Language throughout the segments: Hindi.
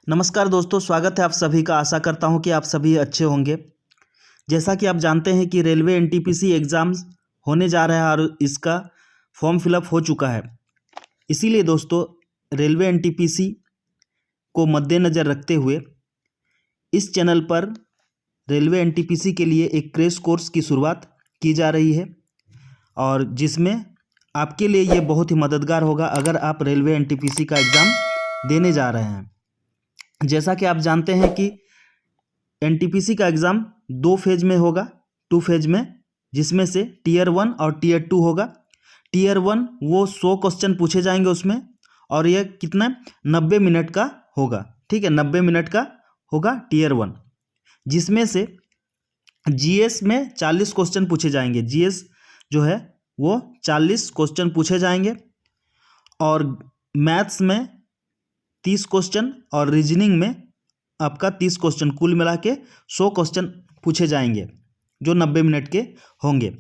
नमस्कार दोस्तों, स्वागत है आप सभी का। आशा करता हूं कि आप सभी अच्छे होंगे। जैसा कि आप जानते हैं कि रेलवे एनटीपीसी एग्ज़ाम्स होने जा रहा है और इसका फॉर्म फिलअप हो चुका है। इसीलिए दोस्तों रेलवे एनटीपीसी को मद्देनज़र रखते हुए इस चैनल पर रेलवे एनटीपीसी के लिए एक क्रैश कोर्स की शुरुआत की जा रही है और जिसमें आपके लिए ये बहुत ही मददगार होगा अगर आप रेलवे एनटीपीसी का एग्ज़ाम देने जा रहे हैं। जैसा कि आप जानते हैं कि एनटीपीसी का एग्ज़ाम 2 फेज में होगा, 2 फेज में, जिसमें से टीयर 1 और टीयर 2 होगा। टीयर 1 वो 100 क्वेश्चन पूछे जाएंगे उसमें, और यह कितना 90 मिनट का होगा। ठीक है, 90 मिनट का होगा टीयर 1, जिसमें से जीएस में 40 क्वेश्चन पूछे जाएंगे। जीएस जो है वो 40 क्वेश्चन पूछे जाएंगे और मैथ्स में 30 क्वेश्चन और रीजनिंग में आपका 30 क्वेश्चन, कुल मिला के 100 क्वेश्चन पूछे जाएंगे जो 90 मिनट के होंगे।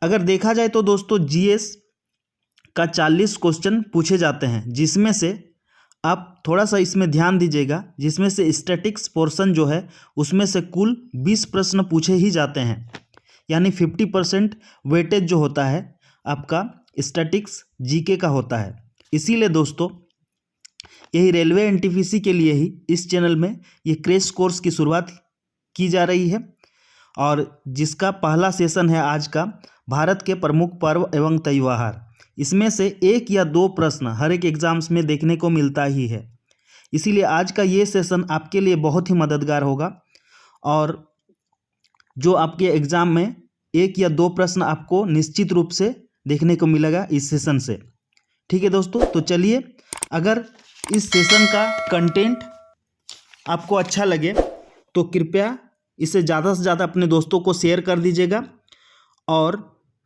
अगर देखा जाए तो दोस्तों जीएस का 40 क्वेश्चन पूछे जाते हैं, जिसमें से आप थोड़ा सा इसमें ध्यान दीजिएगा, जिसमें से स्टैटिक्स पोर्शन जो है उसमें से कुल 20 प्रश्न पूछे ही जाते हैं, यानी 50% वेटेज जो होता है आपका स्टैटिक्स जीके का होता है। इसीलिए दोस्तों यही रेलवे एनटीपीसी के लिए ही इस चैनल में ये क्रैश कोर्स की शुरुआत की जा रही है और जिसका पहला सेशन है आज का, भारत के प्रमुख पर्व एवं त्यौहार। इसमें से 1 या 2 प्रश्न हर एक एग्जाम्स में देखने को मिलता ही है। इसीलिए आज का ये सेशन आपके लिए बहुत ही मददगार होगा और जो आपके एग्ज़ाम में 1 या 2 प्रश्न आपको निश्चित रूप से देखने को मिलेगा इस सेशन से। ठीक है दोस्तों, तो चलिए, अगर इस सेशन का कंटेंट आपको अच्छा लगे तो कृपया इसे ज़्यादा से ज़्यादा अपने दोस्तों को शेयर कर दीजिएगा और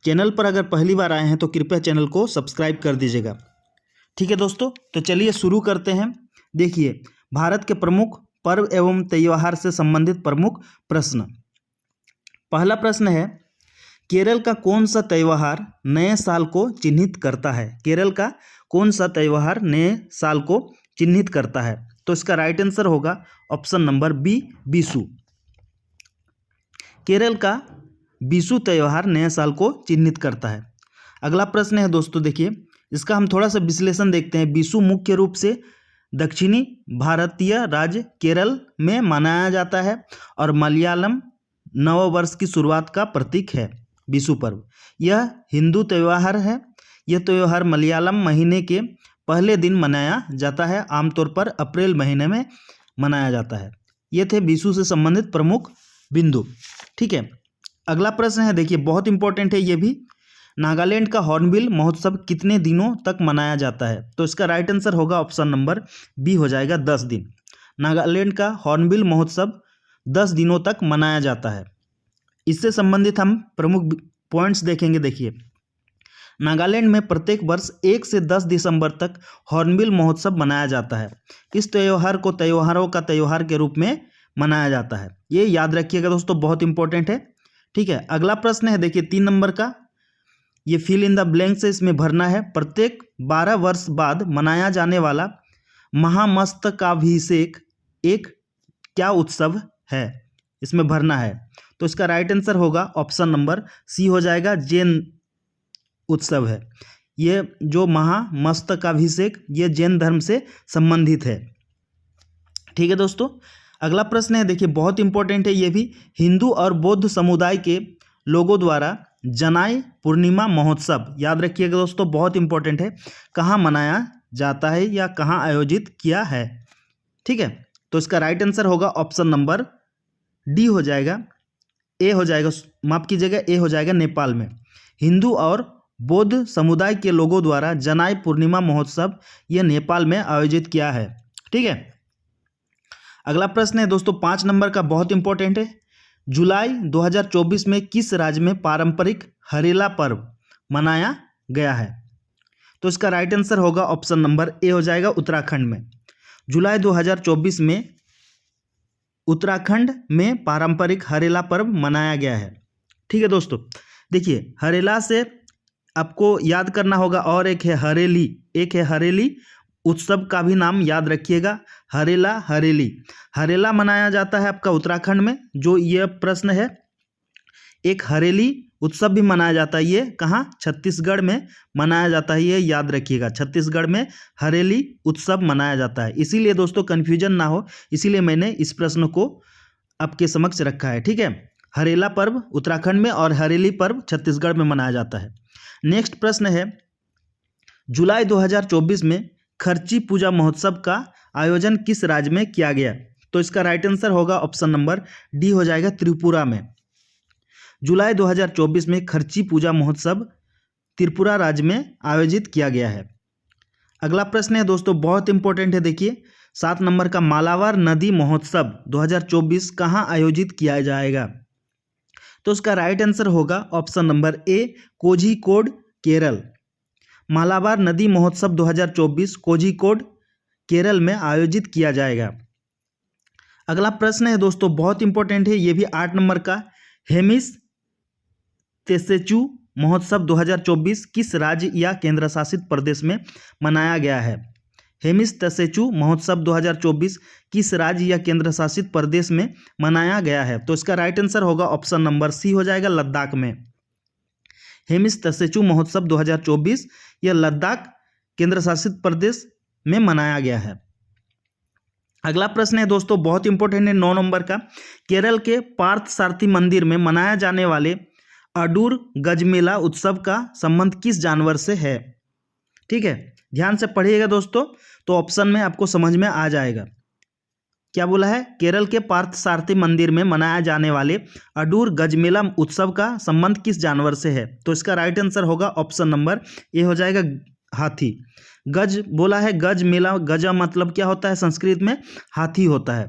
चैनल पर अगर पहली बार आए हैं तो कृपया चैनल को सब्सक्राइब कर दीजिएगा। ठीक है दोस्तों, तो चलिए शुरू करते हैं। देखिए, भारत के प्रमुख पर्व एवं त्यौहार से संबंधित प्रमुख प्रश्न। पहला प्रश्न है, केरल का कौन सा त्यौहार नए साल को चिन्हित करता है? केरल का कौन सा त्यौहार नए साल को चिन्हित करता है? तो इसका राइट आंसर होगा option number B, Bisu. Kerala का बीसू त्यौहार नए साल को चिन्हित करता है। अगला प्रश्न है दोस्तों, देखिए इसका हम थोड़ा सा विश्लेषण देखते हैं। बीसू मुख्य रूप से दक्षिणी भारतीय राज्य केरल में मनाया जाता है और मलयालम नववर्ष की शुरुआत का प्रतीक है। बीसू पर्व यह हिंदू त्यौहार है। यह त्यौहार मलयालम महीने के पहले दिन मनाया जाता है, आमतौर पर अप्रैल महीने में मनाया जाता है। ये थे बीसू से संबंधित प्रमुख बिंदु। ठीक है, अगला प्रश्न है, देखिए बहुत इंपॉर्टेंट है ये भी। नागालैंड का हॉर्नबिल महोत्सव कितने दिनों तक मनाया जाता है? तो इसका राइट आंसर होगा ऑप्शन नंबर बी हो जाएगा, 10 दिन। नागालैंड का हॉर्नबिल महोत्सव 10 दिनों तक मनाया जाता है। इससे संबंधित हम प्रमुख पॉइंट्स देखेंगे। देखिए, नागालैंड में प्रत्येक वर्ष 1 से 10 दिसंबर तक हॉर्नबिल महोत्सव मनाया जाता है। इस त्यौहार को त्योहारों का त्यौहार के रूप में मनाया जाता है। ये याद रखिएगा दोस्तों, बहुत इंपॉर्टेंट है। ठीक है, अगला प्रश्न है, देखिए 3 नंबर का, ये फिल इन द ब्लैंक्स है, इसमें भरना है। प्रत्येक 12 वर्ष बाद मनाया जाने वाला महामस्तकाभिषेक एक क्या उत्सव है? इसमें भरना है। तो इसका राइट आंसर होगा ऑप्शन नंबर सी हो जाएगा, जैन उत्सव है। ये जो महामस्तकाभिषेक ये जैन धर्म से संबंधित है। ठीक है दोस्तों, अगला प्रश्न है, देखिए बहुत इंपॉर्टेंट है ये भी। हिंदू और बौद्ध समुदाय के लोगों द्वारा जनाई पूर्णिमा महोत्सव, याद रखिएगा दोस्तों, बहुत इंपॉर्टेंट है, कहाँ मनाया जाता है या कहाँ आयोजित किया है? ठीक है, तो इसका राइट आंसर होगा ऑप्शन नंबर डी हो जाएगा, ए हो जाएगा, माफ कीजिएगा, ए हो जाएगा, नेपाल में। हिंदू और बौद्ध समुदाय के लोगों द्वारा जनाई पूर्णिमा महोत्सव यह नेपाल में आयोजित किया है। ठीक है, अगला प्रश्न है दोस्तों 5 नंबर का, बहुत इंपॉर्टेंट है। जुलाई 2024 में किस राज्य में पारंपरिक हरेला पर्व मनाया गया है? तो इसका राइट आंसर होगा ऑप्शन नंबर ए हो जाएगा, उत्तराखंड में। जुलाई 2024 में उत्तराखंड में पारंपरिक हरेला पर्व मनाया गया है। ठीक है दोस्तों, देखिए हरेला से आपको याद करना होगा, और एक है हरेली, उत्सव का भी नाम याद रखिएगा, हरेला हरेली। हरेला मनाया जाता है आपका उत्तराखंड में, जो ये प्रश्न है। एक हरेली उत्सव भी मनाया जाता है, ये कहाँ? छत्तीसगढ़ में मनाया जाता है, ये याद रखिएगा। छत्तीसगढ़ में हरेली उत्सव मनाया जाता है। इसीलिए दोस्तों कन्फ्यूजन ना हो, इसीलिए मैंने इस प्रश्न को आपके समक्ष रखा है, ठीक है। हरेला पर्व उत्तराखंड में और हरेली पर्व छत्तीसगढ़ में मनाया जाता है। नेक्स्ट प्रश्न है, जुलाई 2024 में खर्ची पूजा महोत्सव का आयोजन किस राज्य में किया गया? तो इसका राइट आंसर होगा ऑप्शन नंबर डी हो जाएगा, त्रिपुरा में। जुलाई 2024 में खर्ची पूजा महोत्सव त्रिपुरा राज्य में आयोजित किया गया है। अगला प्रश्न है दोस्तों, बहुत इंपॉर्टेंट है, देखिए 7 नंबर का, मालाबार नदी महोत्सव 2024 कहाँ आयोजित किया जाएगा? तो उसका राइट आंसर होगा option number A, Kozhikode, Kerala. Malabar नदी महोत्सव 2024 कोझिकोड, केरल में आयोजित किया जाएगा। अगला प्रश्न है दोस्तों, बहुत इंपॉर्टेंट है, ये भी 8 नंबर का, हेमिस तेसेचू महोत्सव 2024 किस राज्य या केंद्र शासित प्रदेश में मनाया गया है? हेमिस तेसेचू महोत्सव 2024 किस राज्य या केंद्र शासित प्रदेश में मनाया गया है? तो इसका राइट आंसर होगा ऑप्शन नंबर सी हो जाएगा, लद्दाख में। हेमिस तेसेचू महोत्सव 2024 यह लद्दाख केंद्र शासित प्रदेश में मनाया गया है। अगला प्रश्न है दोस्तों, बहुत इंपॉर्टेंट है, 9 नंबर का, केरल के पार्थसारथी मंदिर में मनाया जाने वाले अडूर गजमेला उत्सव का संबंध किस जानवर से है? ठीक है, ध्यान से पढ़िएगा दोस्तों, तो ऑप्शन में आपको समझ में आ जाएगा। क्या बोला है? केरल के पार्थसारथी मंदिर में मनाया जाने वाले अडूर गजमेला उत्सव का संबंध किस जानवर से है? तो इसका राइट आंसर होगा ऑप्शन नंबर ए हो जाएगा, हाथी। गज बोला है, गज मेला, गजा मतलब क्या होता है? संस्कृत में हाथी होता है,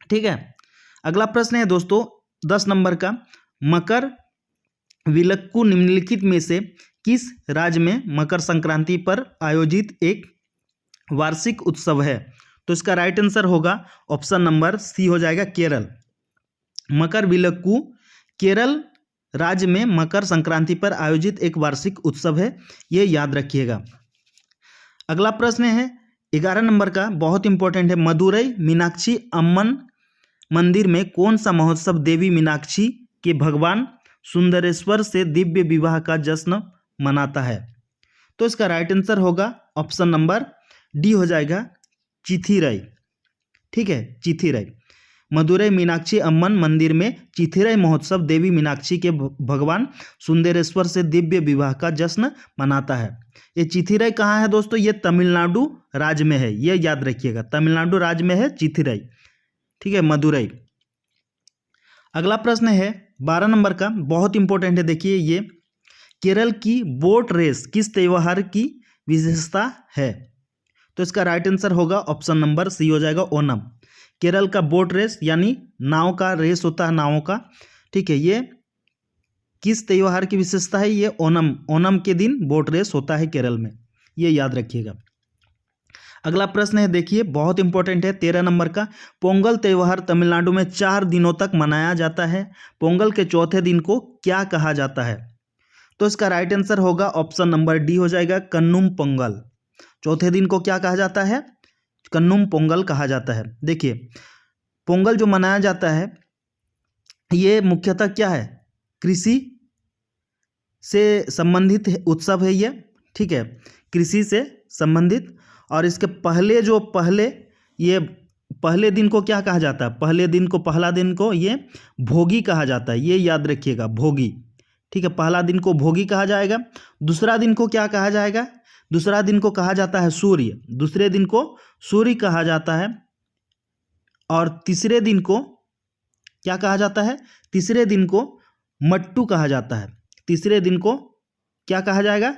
ठीक है। अगला प्रश्न है दोस्तों 10 नंबर का, मकर विलक्कू निम्नलिखित में से किस राज्य में मकर संक्रांति पर आयोजित एक वार्षिक उत्सव है? तो इसका राइट आंसर होगा ऑप्शन नंबर सी हो जाएगा, केरल। मकर विलक्कू केरल राज्य में मकर संक्रांति पर आयोजित एक वार्षिक उत्सव है, ये याद रखिएगा। अगला प्रश्न है 11 नंबर का, बहुत इंपॉर्टेंट है, मदुरई मीनाक्षी अम्मन मंदिर में कौन सा महोत्सव देवी मीनाक्षी के भगवान सुंदरेश्वर से दिव्य विवाह का जश्न मनाता है? तो इसका राइट आंसर होगा ऑप्शन नंबर डी हो जाएगा, चिथिराई, ठीक है, चिथिराई। मदुरई मीनाक्षी अम्मन मंदिर में चिथिराई महोत्सव देवी मीनाक्षी के भगवान सुंदरेश्वर से दिव्य विवाह का जश्न मनाता है। ये चिथिराई कहाँ है दोस्तों? ये तमिलनाडु राज्य में है, ये याद रखिएगा, तमिलनाडु राज्य में है चिथिराई, ठीक है, मदुरई। अगला प्रश्न है 12 नंबर का, बहुत इंपॉर्टेंट है, देखिए ये, केरल की बोट रेस किस त्योहार की विशेषता है? तो इसका राइट आंसर होगा ऑप्शन नंबर सी हो जाएगा, ओणम। केरल का बोट रेस यानी नाव का रेस होता है, नावों का, ठीक है, ये किस त्योहार की विशेषता है? ये ओणम, ओणम के दिन बोट रेस होता है केरल में, ये याद रखिएगा। अगला प्रश्न है, देखिए बहुत इंपॉर्टेंट है, 13 नंबर का, पोंगल त्यौहार तमिलनाडु में 4 दिनों तक मनाया जाता है, पोंगल के चौथे दिन को क्या कहा जाता है? तो इसका राइट आंसर होगा ऑप्शन नंबर डी हो जाएगा, कन्नुम पोंगल। चौथे दिन को क्या कहा जाता है? कन्नुम पोंगल कहा जाता है। देखिए पोंगल जो मनाया जाता है ये मुख्यतः क्या है? कृषि से संबंधित उत्सव है ये, ठीक है, कृषि से संबंधित। और इसके पहले दिन को क्या कहा जाता है? पहला दिन को ये भोगी कहा जाता है, ये याद रखिएगा, भोगी, ठीक है, पहला दिन को भोगी कहा जाएगा। दूसरा दिन को क्या कहा जाएगा? दूसरा दिन को कहा जाता है सूर्य, दूसरे दिन को सूर्य कहा जाता है। और तीसरे दिन को क्या कहा जाता है? तीसरे दिन को मट्टू कहा जाता है। तीसरे दिन को क्या कहा जाएगा?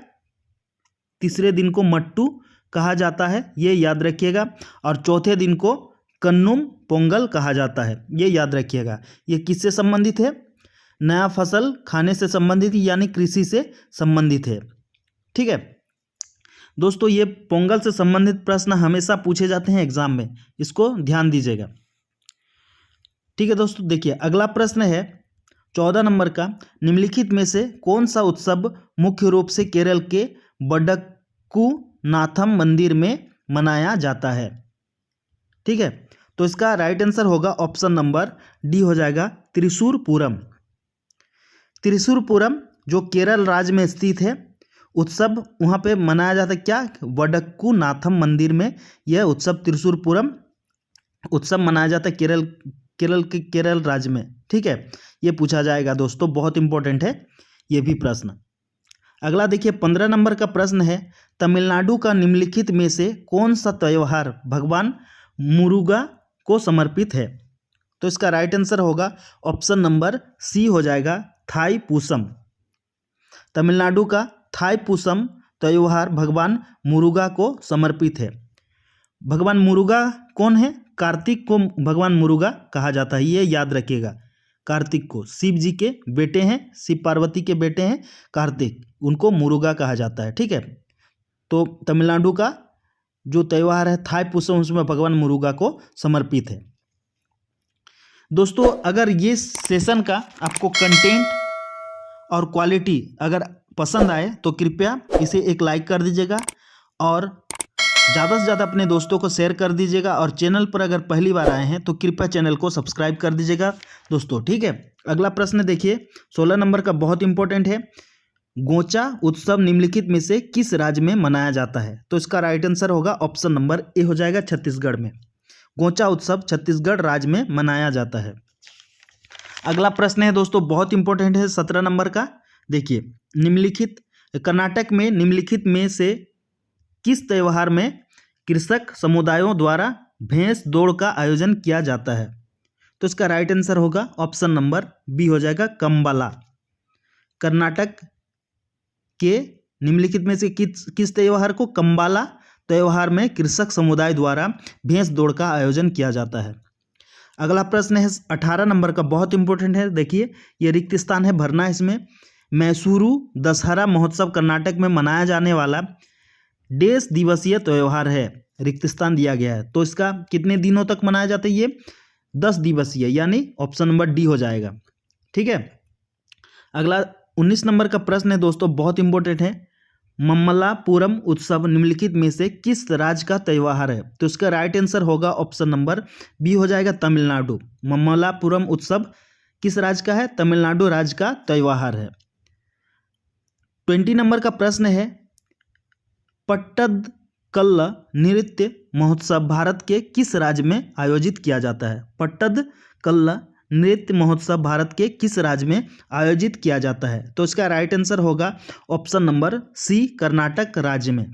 तीसरे दिन को मट्टू कहा जाता है, ये याद रखिएगा। और चौथे दिन को कन्नुम पोंगल कहा जाता है, ये याद रखिएगा। ये किससे संबंधित है? नया फसल खाने से संबंधित, यानी कृषि से संबंधित है, ठीक है दोस्तों। ये पोंगल से संबंधित प्रश्न हमेशा पूछे जाते हैं एग्जाम में, इसको ध्यान दीजिएगा, ठीक है दोस्तों। देखिए अगला प्रश्न है 14 नंबर का, निम्नलिखित में से कौन सा उत्सव मुख्य रूप से केरल के बडक्कू नाथम मंदिर में मनाया जाता है। ठीक है, तो इसका राइट आंसर होगा ऑप्शन नंबर डी हो जाएगा त्रिशूर पूरम। त्रिशूर पूरम जो केरल राज्य में स्थित है उत्सव, वहाँ पे मनाया जाता है क्या, वडक्कू नाथम मंदिर में यह उत्सव त्रिशूर पूरम उत्सव मनाया जाता है केरल राज्य में। ठीक है, ये पूछा जाएगा दोस्तों, बहुत इंपॉर्टेंट है ये भी प्रश्न। अगला देखिए 15 नंबर का प्रश्न है, तमिलनाडु का निम्नलिखित में से कौन सा त्यौहार भगवान मुरुगा को समर्पित है? तो इसका राइट आंसर होगा ऑप्शन नंबर सी हो जाएगा थाई पूसम। तमिलनाडु का थाई पूसम त्यौहार भगवान मुरुगा को समर्पित है। भगवान मुरुगा कौन है? कार्तिक को भगवान मुरुगा कहा जाता है, ये याद रखिएगा। कार्तिक को शिव जी के बेटे हैं, शिव पार्वती के बेटे हैं कार्तिक, उनको मुरुगा कहा जाता है। ठीक है, तो तमिलनाडु का जो त्यौहार है थाई पूसम उसमें भगवान मुरुगा को समर्पित है। दोस्तों अगर ये सेशन का आपको कंटेंट और क्वालिटी अगर पसंद आए तो कृपया इसे एक लाइक कर दीजिएगा और ज़्यादा से ज़्यादा अपने दोस्तों को शेयर कर दीजिएगा, और चैनल पर अगर पहली बार आए हैं तो कृपया चैनल को सब्सक्राइब कर दीजिएगा दोस्तों। ठीक है, अगला प्रश्न देखिए 16 नंबर का, बहुत इंपॉर्टेंट है। गोचा उत्सव निम्नलिखित में से किस राज्य में मनाया जाता है? तो इसका राइट आंसर होगा ऑप्शन नंबर ए हो जाएगा छत्तीसगढ़ में। गोचा उत्सव छत्तीसगढ़ राज्य में मनाया जाता है। अगला प्रश्न है दोस्तों बहुत इंपॉर्टेंट है 17 नंबर का। देखिए निम्नलिखित कर्नाटक में निम्नलिखित में से किस त्यौहार में कृषक समुदायों द्वारा भैंस दौड़ का आयोजन किया जाता है? तो इसका राइट आंसर होगा ऑप्शन नंबर बी हो जाएगा कंबाला। कर्नाटक के निम्नलिखित में से किस त्यौहार को कंबाला त्यौहार में कृषक समुदाय द्वारा भैंस दौड़ का आयोजन किया जाता है। अगला प्रश्न है 18 नंबर का, बहुत इंपॉर्टेंट है। देखिए ये रिक्त स्थान है, भरना है इसमें। मैसूरू दशहरा महोत्सव कर्नाटक में मनाया जाने वाला देश दिवसीय त्यौहार है, रिक्त स्थान दिया गया है। तो इसका कितने दिनों तक मनाया जाता है? ये 10 दिवसीय, यानी ऑप्शन नंबर डी हो जाएगा। ठीक है, अगला 19 नंबर का प्रश्न है दोस्तों, बहुत इंपॉर्टेंट है। ममल्लापुरम उत्सव निम्नलिखित में से किस राज्य का त्यौहार है? तो इसका राइट आंसर होगा ऑप्शन नंबर बी हो जाएगा तमिलनाडु। ममल्लापुरम उत्सव किस राज्य का है? तमिलनाडु राज्य का त्यौहार है। 20 नंबर का प्रश्न है, पट्टदकल्ल नृत्य महोत्सव भारत के किस राज्य में आयोजित किया जाता है? पट्टदकल्ल नृत्य महोत्सव भारत के किस राज्य में आयोजित किया जाता है? तो इसका राइट आंसर होगा ऑप्शन नंबर सी कर्नाटक राज्य में।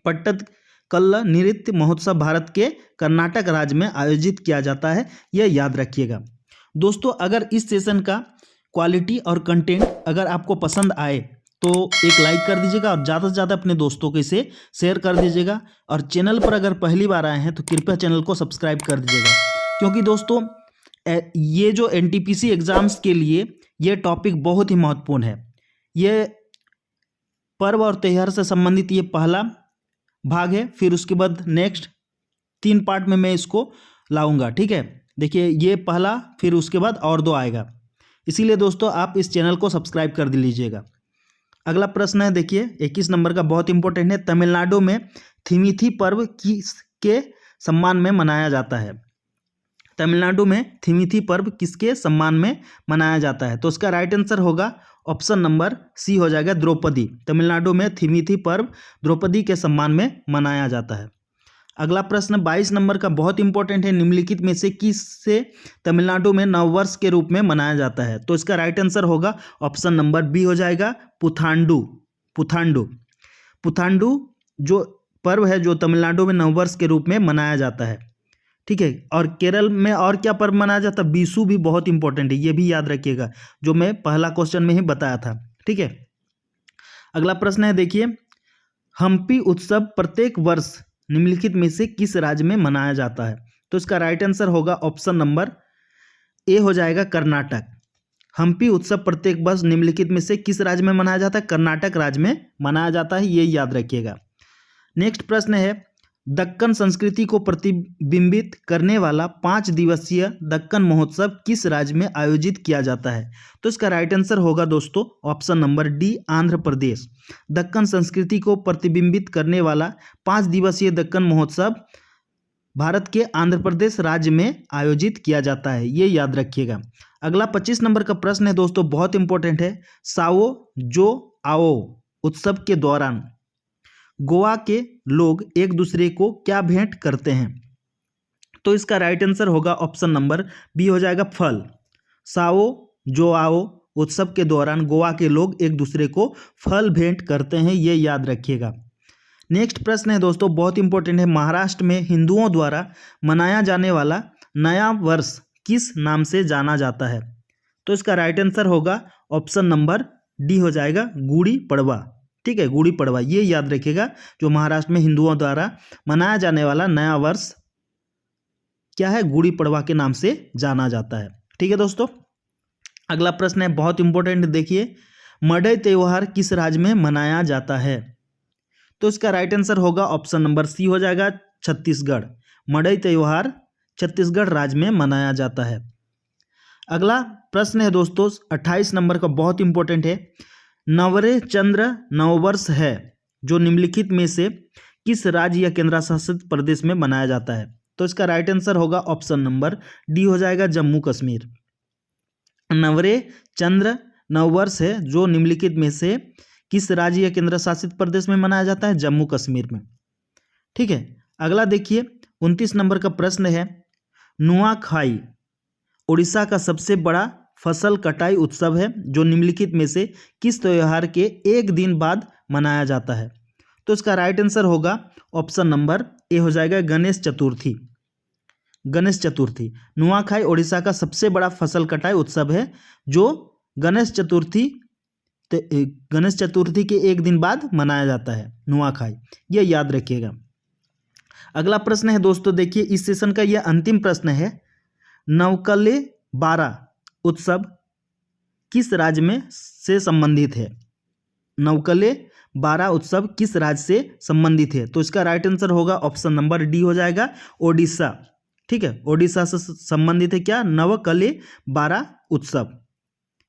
पट्टदकल्ल नृत्य महोत्सव भारत के कर्नाटक राज्य में आयोजित किया जाता है, यह याद रखिएगा दोस्तों। अगर इस सेशन का क्वालिटी और कंटेंट अगर आपको पसंद आए तो एक लाइक कर दीजिएगा और ज़्यादा से ज़्यादा अपने दोस्तों को इसे शेयर कर दीजिएगा, और चैनल पर अगर पहली बार आए हैं तो कृपया चैनल को सब्सक्राइब कर दीजिएगा, क्योंकि दोस्तों ये जो एनटीपीसी एग्ज़ाम्स के लिए ये टॉपिक बहुत ही महत्वपूर्ण है। ये पर्व और त्यौहार से संबंधित ये पहला भाग है, फिर उसके बाद नेक्स्ट 3 पार्ट में मैं इसको लाऊंगा। ठीक है, देखिए ये पहला, फिर उसके बाद और 2 आएगा, इसीलिए दोस्तों आप इस चैनल को सब्सक्राइब कर लीजिएगा। अगला प्रश्न है देखिए 21 नंबर का, बहुत इंपॉर्टेंट है। तमिलनाडु में थिमिथी पर्व किसके सम्मान में मनाया जाता है? तमिलनाडु में थिमिथी पर्व किसके सम्मान में मनाया जाता है? तो उसका राइट आंसर होगा ऑप्शन नंबर सी हो जाएगा द्रौपदी। तमिलनाडु में थिमिथी पर्व द्रौपदी के सम्मान में मनाया जाता है। अगला प्रश्न 22 नंबर का, बहुत इंपॉर्टेंट है। निम्नलिखित में से किससे तमिलनाडु में नववर्ष के रूप में मनाया जाता है? तो इसका राइट आंसर होगा ऑप्शन नंबर बी हो जाएगा पुथांडु। पुथांडु जो पर्व है जो तमिलनाडु में नववर्ष के रूप में मनाया जाता है। ठीक है, और केरल में और क्या पर्व मनाया जाता है? बीसू भी बहुत इंपॉर्टेंट है, ये भी याद रखिएगा, जो मैं पहला क्वेश्चन में ही बताया था। ठीक है, अगला प्रश्न है देखिए, हम्पी उत्सव प्रत्येक वर्ष निम्नलिखित में से किस राज्य में मनाया जाता है? तो इसका राइट आंसर होगा ऑप्शन नंबर ए हो जाएगा कर्नाटक। हम्पी उत्सव प्रत्येक वर्ष निम्नलिखित में से किस राज्य में मनाया जाता है? कर्नाटक राज्य में मनाया जाता है, ये याद रखिएगा। नेक्स्ट प्रश्न है दक्कन संस्कृति को प्रतिबिंबित करने वाला 5 दिवसीय दक्कन महोत्सव किस राज्य में आयोजित किया जाता है? तो इसका राइट आंसर होगा दोस्तों option number D, Andhra Pradesh. Deccan संस्कृति को प्रतिबिंबित करने वाला 5 दिवसीय दक्कन महोत्सव भारत के आंध्र प्रदेश राज्य में आयोजित किया जाता है, ये याद रखिएगा। अगला 25 नंबर का प्रश्न है दोस्तों, बहुत इंपॉर्टेंट है। साओ जो आओ उत्सव के दौरान गोवा के लोग एक दूसरे को क्या भेंट करते हैं? तो इसका राइट आंसर होगा ऑप्शन नंबर बी हो जाएगा फल। साओ जो आओ उत्सव के दौरान गोवा के लोग एक दूसरे को फल भेंट करते हैं, ये याद रखिएगा। नेक्स्ट प्रश्न है दोस्तों, बहुत इंपॉर्टेंट है। महाराष्ट्र में हिंदुओं द्वारा मनाया जाने वाला नया वर्ष किस नाम से जाना जाता है? तो इसका राइट आंसर होगा ऑप्शन नंबर डी हो जाएगा गुड़ी पड़वा। ठीक है, गुड़ी पड़वा, ये याद रखिएगा। जो महाराष्ट्र में हिंदुओं द्वारा मनाया जाने वाला नया वर्ष क्या है? गुड़ी पड़वा के नाम से जाना जाता है। ठीक है दोस्तों, अगला प्रश्न है बहुत इंपॉर्टेंट, देखिए। मडई त्योहार किस राज्य में मनाया जाता है? तो इसका राइट आंसर होगा ऑप्शन नंबर सी हो जाएगा छत्तीसगढ़। मडई त्योहार छत्तीसगढ़ राज्य में मनाया जाता है। अगला प्रश्न है दोस्तों 28 नंबर का, बहुत इंपॉर्टेंट है। नवरे चंद्र नववर्ष है जो निम्नलिखित में से किस राज्य या केंद्र शासित प्रदेश में मनाया जाता है? तो इसका राइट आंसर होगा ऑप्शन नंबर डी हो जाएगा जम्मू कश्मीर। नवरे चंद्र नववर्ष है जो निम्नलिखित में से किस राज्य या केंद्र शासित प्रदेश में मनाया जाता है? जम्मू कश्मीर में। ठीक है, अगला देखिए 29 नंबर का प्रश्न है। नुआखाई उड़ीसा का सबसे बड़ा फसल कटाई उत्सव है जो निम्नलिखित में से किस त्योहार के एक दिन बाद मनाया जाता है? तो इसका राइट आंसर होगा ऑप्शन नंबर ए हो जाएगा गणेश चतुर्थी। गणेश चतुर्थी, नुआखाई उड़ीसा का सबसे बड़ा फसल कटाई उत्सव है जो गणेश चतुर्थी के एक दिन बाद मनाया जाता है, नुआखाई, ये याद रखिएगा। अगला प्रश्न है दोस्तों, देखिए इस सेशन का यह अंतिम प्रश्न है। नवकले बारा उत्सव किस राज्य में से संबंधित है? नवकले बारा उत्सव किस राज्य से संबंधित है? तो इसका राइट आंसर होगा ऑप्शन नंबर डी हो जाएगा ओडिशा। ठीक है, ओडिशा से संबंधित है क्या? नवकले बारा उत्सव,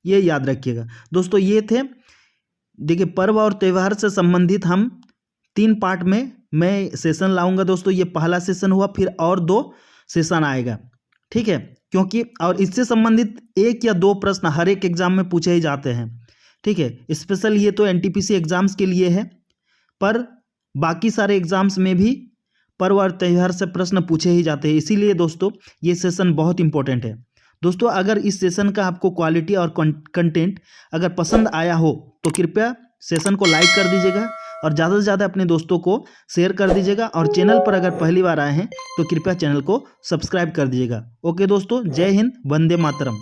ये याद रखिएगा दोस्तों। ये थे देखिए पर्व और त्यौहार से संबंधित हम 3 पार्ट में मैं सेशन लाऊंगा दोस्तों। ये पहला सेशन हुआ, फिर और 2 सेशन आएगा। ठीक है, क्योंकि और इससे संबंधित 1 या 2 प्रश्न हर एक एग्जाम में पूछे ही जाते हैं। ठीक है, स्पेशल ये तो एनटीपीसी एग्जाम्स के लिए है, पर बाकी सारे एग्जाम्स में भी पर्व और त्यौहार से प्रश्न पूछे ही जाते हैं। इसीलिए दोस्तों ये सेशन बहुत इंपॉर्टेंट है। दोस्तों अगर इस सेशन का आपको क्वालिटी और कंटेंट अगर पसंद आया हो तो कृपया सेशन को लाइक कर दीजिएगा और ज़्यादा से ज़्यादा अपने दोस्तों को शेयर कर दीजिएगा। और चैनल पर अगर पहली बार आए हैं तो कृपया चैनल को सब्सक्राइब कर दीजिएगा। ओके दोस्तों, जय हिंद, वंदे मातरम।